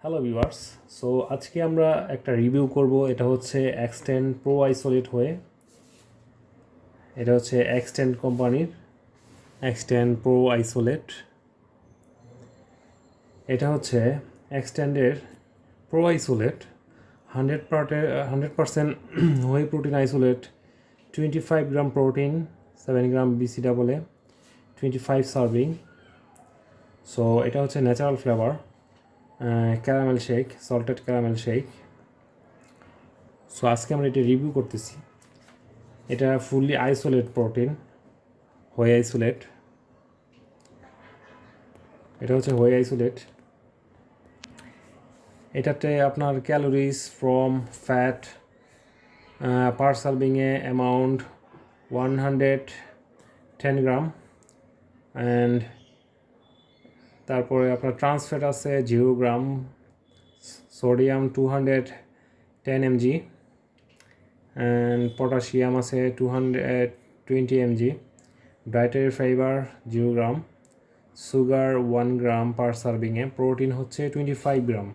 Hello viewers. So আজকে আমরা একটা রিভিউ করব। এটা হচ্ছে এক্সটেন্ড প্রো আইসোলেট হয়ে, এটা হচ্ছে এক্সটেন্ড কোম্পানির এক্সটেন্ড প্রো আইসোলেট। এটা হচ্ছে এক্সটেন্ডের pro isolate 100% whey protein isolate, 25 gram protein, 7 gram BCAA, 25 serving. So এটা হচ্ছে natural flavour caramel shake, salted caramel shake. So আজকে আমরা এটা রিভিউ করতেছি। এটা fully isolate protein, whey isolate. এটা হচ্ছে হোয়ে আইসোলেট। এটাতে আপনার ক্যালোরিজ ফ্রম ফ্যাট পার সার্ভিংয়ে অ্যামাউন্ট 110 গ্রাম, অ্যান্ড তারপরে আপনার ট্রান্সফ্যাট আছে 0 gram, sodium 210 mg, and potassium আছে 220 mg, dietary fibre 0 gram, sugar 1 গ্রাম পার সার্ভিংয়ে, প্রোটিন হচ্ছে 25 গ্রাম,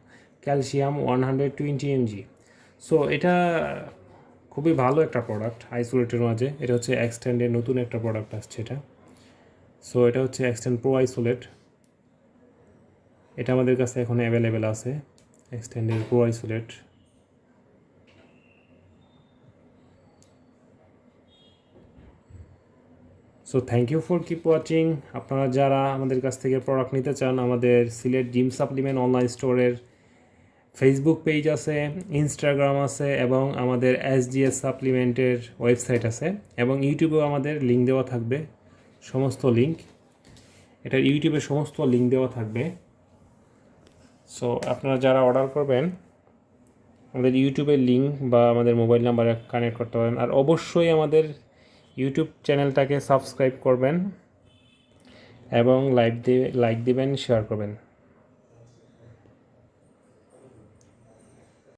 ক্যালসিয়াম 120 mg। সো এটা খুবই ভালো একটা প্রোডাক্ট আইসোলেটের মাঝে। এটা হচ্ছে এক্সটেন্ডের নতুন একটা প্রোডাক্ট আসছে এটা। সো এটা হচ্ছে এক্সটেন্ড প্রো আইসোলেট। এটা আমাদের কাছে এখন অ্যাভেলেবেল আছে, এক্সটেন্ডের pro isolate. So thank you for keep watching. আপনারা যারা আমাদের কাছ থেকে প্রোডাক্ট নিতে চান, আমাদের সিলেট জিম সাপ্লিমেন্ট অনলাইন স্টোরের ফেসবুক পেজ আছে, ইনস্টাগ্রাম আছে, এবং আমাদের SGS সাপ্লিমেন্টের ওয়েবসাইট আছে, এবং ইউটিউবেও আমাদের লিঙ্ক দেওয়া থাকবে, সমস্ত লিঙ্ক। এটার ইউটিউবে সমস্ত লিঙ্ক দেওয়া থাকবে। সো আপনারা যারা অর্ডার করবেন, আমাদের ইউটিউবের লিঙ্ক বা আমাদের মোবাইল নাম্বারে কানেক্ট করতে পারেন। আর অবশ্যই আমাদের ইউটিউব চ্যানেলটাকে সাবস্ক্রাইব করবেন এবং লাইক দিবেন, শেয়ার করবেন।